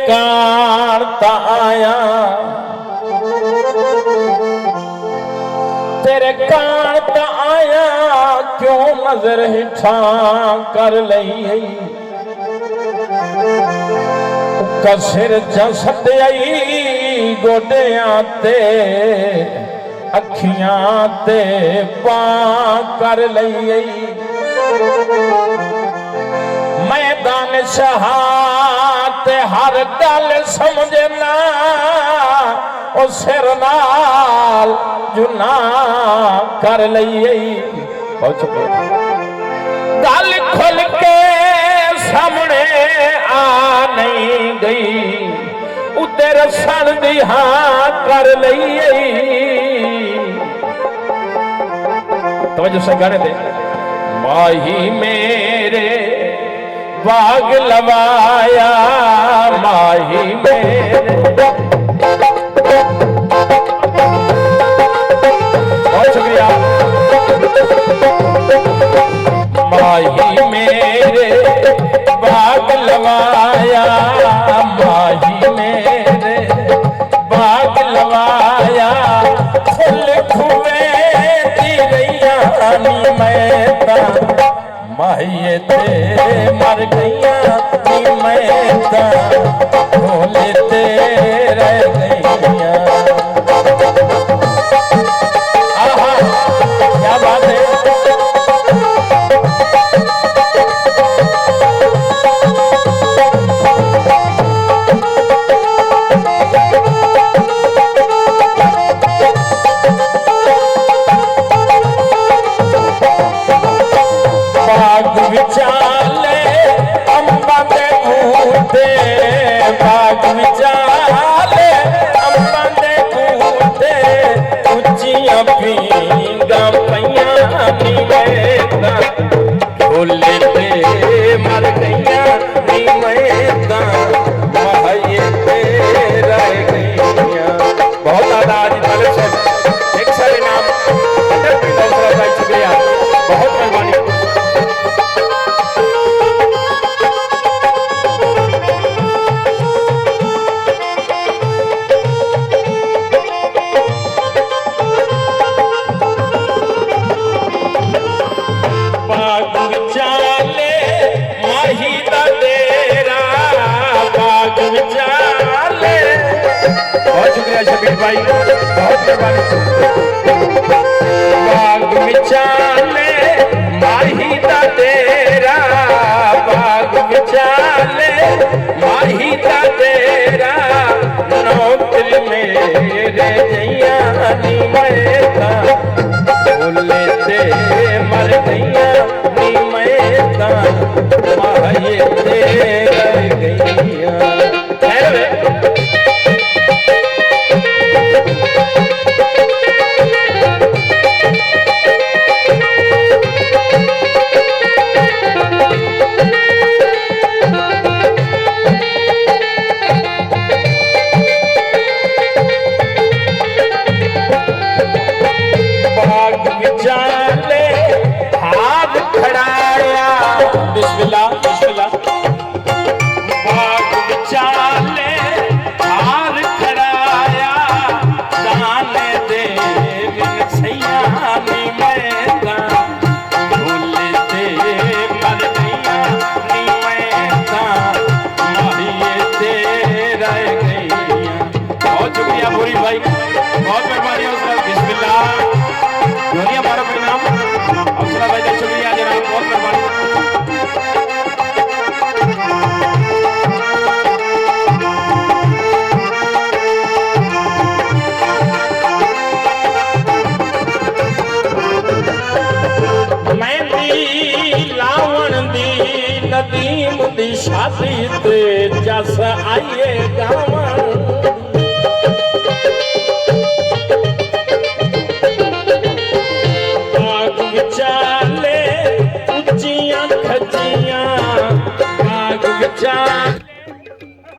कांता आया तेरे कांता आया क्यों नजर हिठा कर लई सिर जसद आई गोडियां ते अखियां ते पा कर लई मैदान शहात हर गल समझना ओ सिर नाल जुना कर लई गल खुल के सामने आ नहीं गई उधर सन दी हाँ कर लई तवज्जो से गाने दे माही मेरे बाग लवाया माही मेरे बहुत शुक्रिया माही मेरे बाग लवाया माही मेरे बाग लवाया फुल खुवे दी रैया नी मैं माहिए ते मर गईया नी मैं भोले ते रह गईया आहा क्या बात है विचाले अम्बा दे बूटे बाग विचाले अम्बा दे बूटे उच्चियां पींगा पईयां नी मैं भोले ते मर गईया नी मैं माहिए ते रह गईया बहुत आदाज वाले से एक सारे नाम अटल बिहारी भाई शुक्रिया बहुत मेहरबानी शबीर भाई बहुत मेहरबानी बाग विचाले माही दा तेरा बाग विचाले माही दा तेरा नौकल मेरे जैया नी मैं भोले ते मर गईया नी मैं माहिए ते रह गईया बिस्मिल्लाह बिस्मिल्लाह बाग विचाले हार खड़ाया दाने दे सैया नी मैं भोले ते मर गईया नी मैं माहिए ते रह गईया बहुत शुक्रिया पूरी भाई बहुत मेहरबानी बिस्मिल्लाह जोरिया मारो परिणाम अफसरा भाई का शुक्रिया जनाब बहुत मेहरबानी नदीम दी शादी ते जस आइए गावन